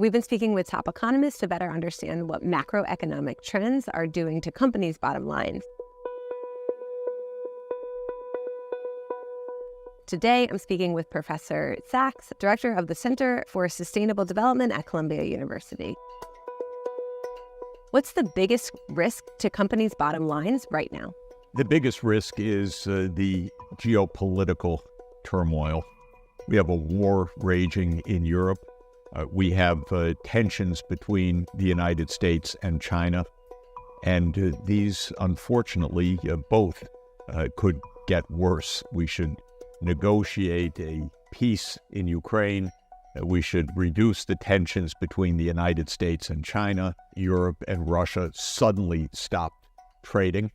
We've been speaking with top economists to better understand what macroeconomic trends are doing to companies' bottom lines. Today, I'm speaking with Professor Sachs, director of the Center for Sustainable Development at Columbia University. What's the biggest risk to companies' bottom lines right now? The biggest risk is the geopolitical turmoil. We have a war raging in Europe. We have tensions between the United States and China. And these, unfortunately, both could get worse. We should negotiate a peace in Ukraine. We should reduce the tensions between the United States and China. Europe and Russia suddenly stopped trading.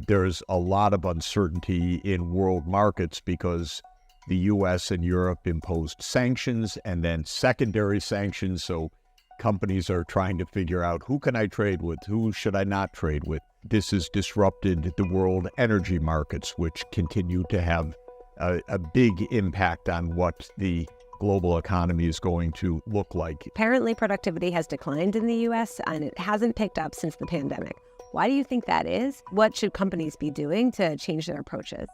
There's a lot of uncertainty in world markets because the U.S. and Europe imposed sanctions and then secondary sanctions. So companies are trying to figure out, who can I trade with? Who should I not trade with? This has disrupted the world energy markets, which continue to have a big impact on what the global economy is going to look like. Apparently, productivity has declined in the U.S. and it hasn't picked up since the pandemic. Why do you think that is? What should companies be doing to change their approaches?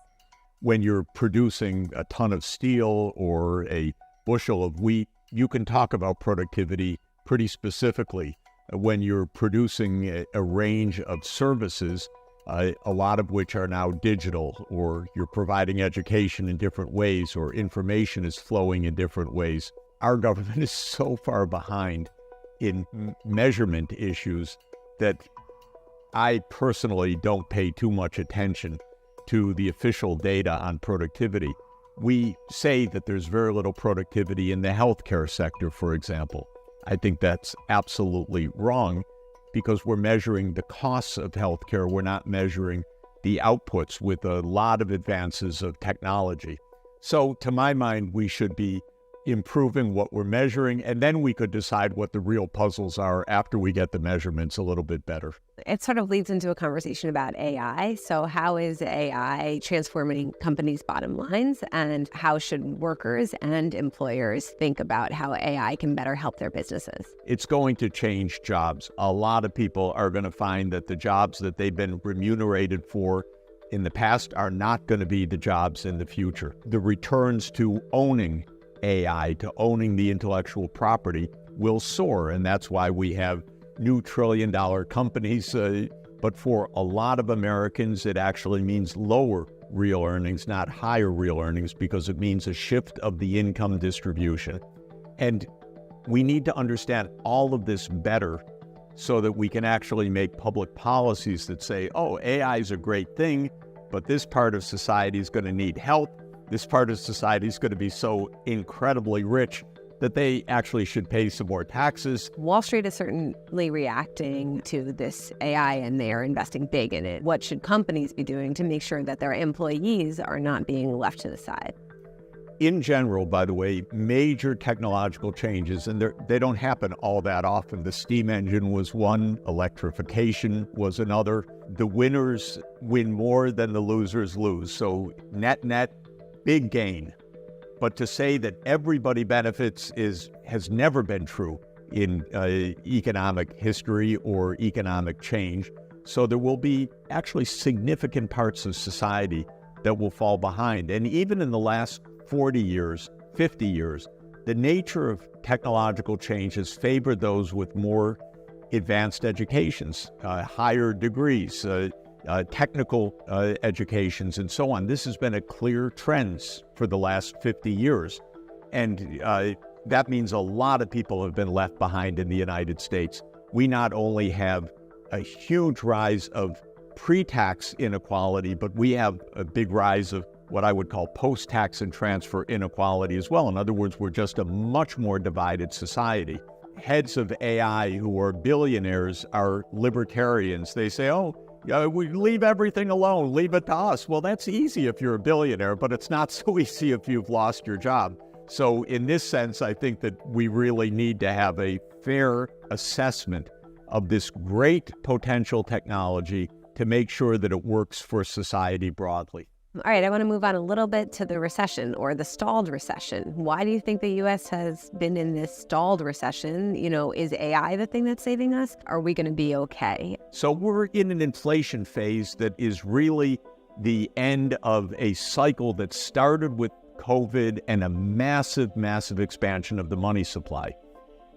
When you're producing a ton of steel or a bushel of wheat, you can talk about productivity pretty specifically. When you're producing a range of services, a lot of which are now digital, or you're providing education in different ways, or information is flowing in different ways. Our government is so far behind in measurement issues that I personally don't pay too much attention to the official data on productivity. We say that there's very little productivity in the healthcare sector, for example. I think that's absolutely wrong, because we're measuring the costs of healthcare. We're not measuring the outputs with a lot of advances of technology. So to my mind, we should be improving what we're measuring, and then we could decide what the real puzzles are after we get the measurements a little bit better. It sort of leads into a conversation about AI. So how is AI transforming companies' bottom lines, and how should workers and employers think about how AI can better help their businesses? It's going to change jobs. A lot of people are going to find that the jobs that they've been remunerated for in the past are not going to be the jobs in the future. The returns to owning AI, to owning the intellectual property, will soar, and that's why we have new trillion-dollar companies. But for a lot of Americans, it actually means lower real earnings, not higher real earnings, because it means a shift of the income distribution. And we need to understand all of this better so that we can actually make public policies that say, oh, AI is a great thing, but this part of society is going to need help. This part of society is going to be so incredibly rich that they actually should pay some more taxes. Wall Street is certainly reacting to this AI, and they are investing big in it. What should companies be doing to make sure that their employees are not being left to the side? In general, by the way, major technological changes, and they don't happen all that often. The steam engine was one, electrification was another. The winners win more than the losers lose. So net, big gain. But to say that everybody benefits has never been true in economic history or economic change. So there will be actually significant parts of society that will fall behind. And even in the last 40 years, 50 years, the nature of technological change has favored those with more advanced educations, higher degrees, technical educations, and so on. This has been a clear trend for the last 50 years. And that means a lot of people have been left behind in the United States. We not only have a huge rise of pre-tax inequality, but we have a big rise of what I would call post-tax and transfer inequality as well. In other words, we're just a much more divided society. Heads of AI who are billionaires are libertarians. They say, oh, we leave everything alone, leave it to us. Well, that's easy if you're a billionaire, but it's not so easy if you've lost your job. So in this sense, I think that we really need to have a fair assessment of this great potential technology to make sure that it works for society broadly. All right, I want to move on a little bit to the recession or the stalled recession. Why do you think the U.S. has been in this stalled recession? Is AI the thing that's saving us? Are we going to be okay? So we're in an inflation phase that is really the end of a cycle that started with COVID and a massive, massive expansion of the money supply.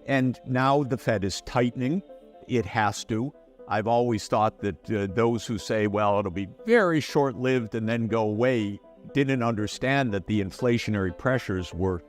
And now the Fed is tightening. It has to. I've always thought that those who say, well, it'll be very short-lived and then go away, didn't understand that the inflationary pressures were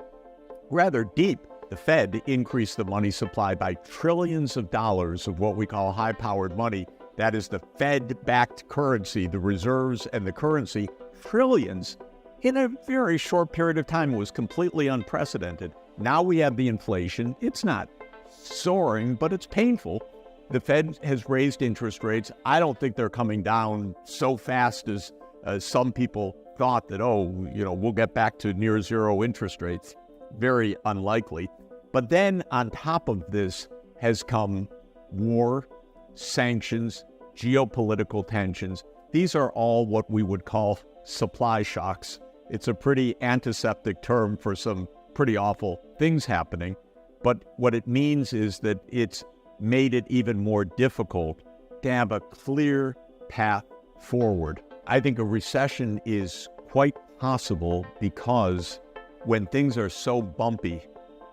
rather deep. The Fed increased the money supply by trillions of dollars of what we call high-powered money. That is the Fed-backed currency, the reserves and the currency, trillions in a very short period of time. It was completely unprecedented. Now we have the inflation. It's not soaring, but it's painful. The Fed has raised interest rates. I don't think they're coming down so fast as some people thought that, we'll get back to near zero interest rates. Very unlikely. But then on top of this has come war, sanctions, geopolitical tensions. These are all what we would call supply shocks. It's a pretty antiseptic term for some pretty awful things happening. But what it means is that it's made it even more difficult to have a clear path forward. I think a recession is quite possible because when things are so bumpy,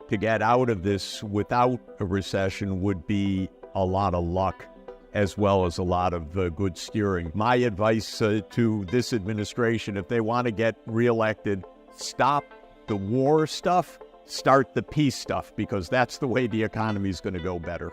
to get out of this without a recession would be a lot of luck as well as a lot of good steering. My advice to this administration, if they want to get reelected, stop the war stuff, start the peace stuff, because that's the way the economy is going to go better.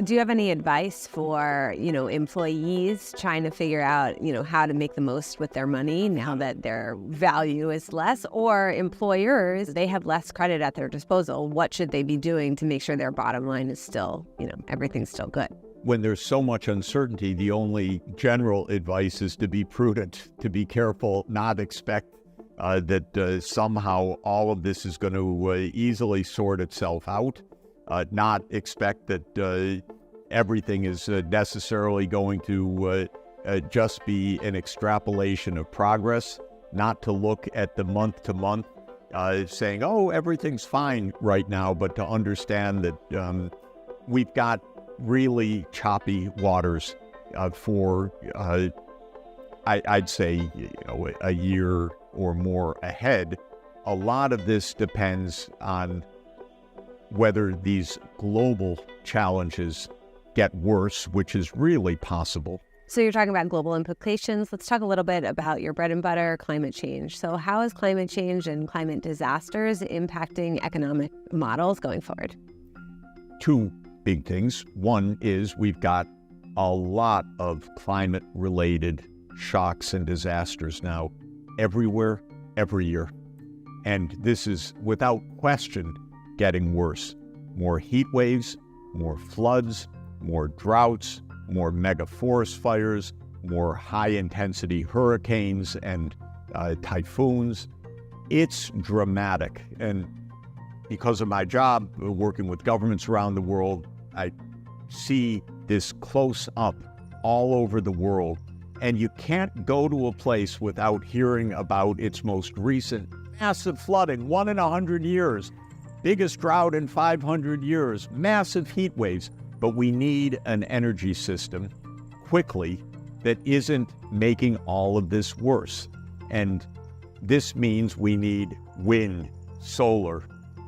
Do you have any advice for, employees trying to figure out, how to make the most with their money now that their value is less, or employers, they have less credit at their disposal? What should they be doing to make sure their bottom line is still, everything's still good? When there's so much uncertainty, the only general advice is to be prudent, to be careful, not expect that somehow all of this is going to easily sort itself out. Not expect that everything is necessarily going to just be an extrapolation of progress, not to look at the month to month saying, everything's fine right now, but to understand that we've got really choppy waters for, I'd say, a year or more ahead. A lot of this depends on whether these global challenges get worse, which is really possible. So you're talking about global implications. Let's talk a little bit about your bread and butter, climate change. So how is climate change and climate disasters impacting economic models going forward? Two big things. One is we've got a lot of climate-related shocks and disasters now everywhere, every year. And this is, without question, getting worse. More heat waves, more floods, more droughts, more mega forest fires, more high-intensity hurricanes and typhoons. It's dramatic. And because of my job, working with governments around the world, I see this close up all over the world. And you can't go to a place without hearing about its most recent massive flooding, 1 in 100 years, biggest drought in 500 years, massive heat waves. But we need an energy system quickly that isn't making all of this worse. And this means we need wind, solar,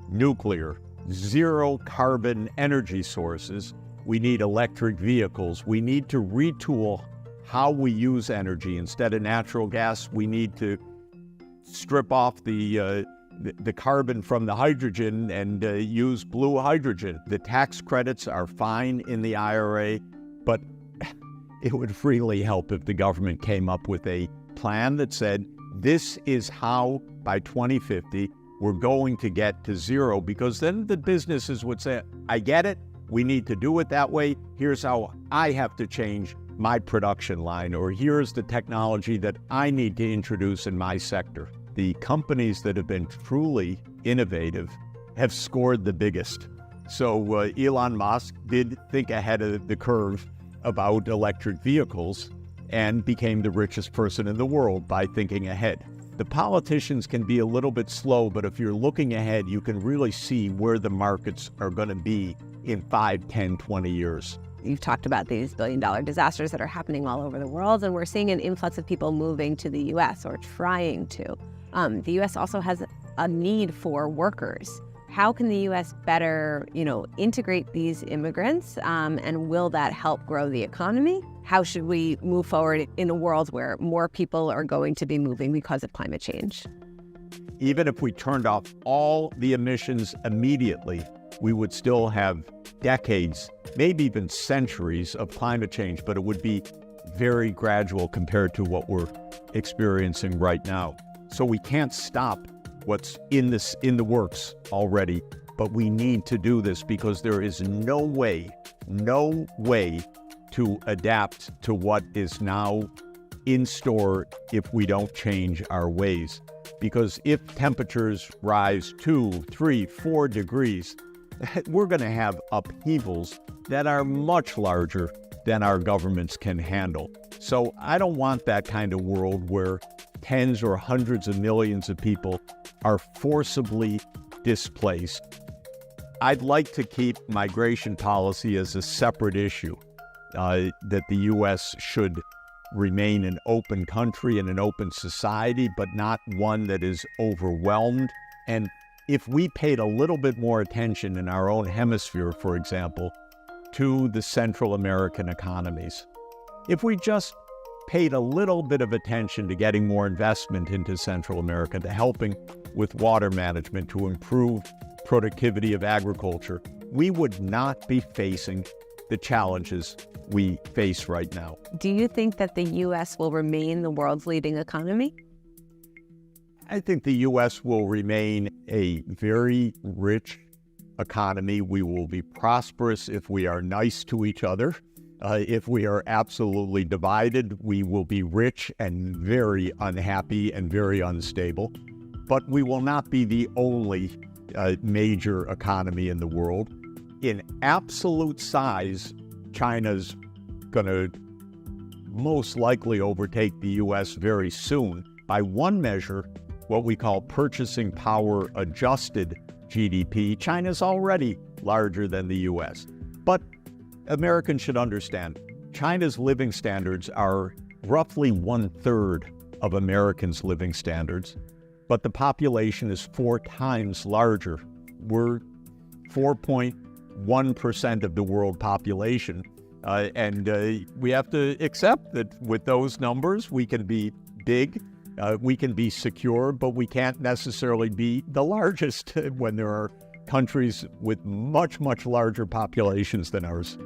nuclear, zero carbon energy sources. We need electric vehicles. We need to retool how we use energy. Instead of natural gas, we need to strip off the carbon from the hydrogen and use blue hydrogen. The tax credits are fine in the IRA, but it would really help if the government came up with a plan that said, this is how by 2050 we're going to get to zero, because then the businesses would say, I get it, we need to do it that way, here's how I have to change my production line, or here's the technology that I need to introduce in my sector. The companies that have been truly innovative have scored the biggest. So Elon Musk did think ahead of the curve about electric vehicles, and became the richest person in the world by thinking ahead. The politicians can be a little bit slow, but if you're looking ahead, you can really see where the markets are going to be in 5, 10, 20 years. You've talked about these billion-dollar disasters that are happening all over the world, and we're seeing an influx of people moving to the U.S. or trying to. The U.S. also has a need for workers. How can the U.S. better, integrate these immigrants, and will that help grow the economy? How should we move forward in a world where more people are going to be moving because of climate change? Even if we turned off all the emissions immediately, we would still have decades, maybe even centuries of climate change, but it would be very gradual compared to what we're experiencing right now. So we can't stop what's in the works already, but we need to do this because there is no way to adapt to what is now in store if we don't change our ways. Because if temperatures rise 2, 3, 4 degrees, we're going to have upheavals that are much larger than our governments can handle. So I don't want that kind of world where tens or hundreds of millions of people are forcibly displaced. I'd like to keep migration policy as a separate issue, that the U.S. should remain an open country and an open society, but not one that is overwhelmed. And if we paid a little bit more attention in our own hemisphere, for example, to the Central American economies, if we just paid a little bit of attention to getting more investment into Central America, to helping with water management, to improve productivity of agriculture, we would not be facing the challenges we face right now. Do you think that the U.S. will remain the world's leading economy? I think the U.S. will remain a very rich economy. We will be prosperous if we are nice to each other. If we are absolutely divided, we will be rich and very unhappy and very unstable. But we will not be the only major economy in the world. In absolute size, China's going to most likely overtake the U.S. very soon. By one measure, what we call purchasing power adjusted GDP, China's already larger than the U.S. But Americans should understand, China's living standards are roughly 1/3 of Americans' living standards, but the population is 4 times larger. We're 4.1% of the world population, and we have to accept that with those numbers, we can be big, we can be secure, but we can't necessarily be the largest when there are countries with much, much larger populations than ours.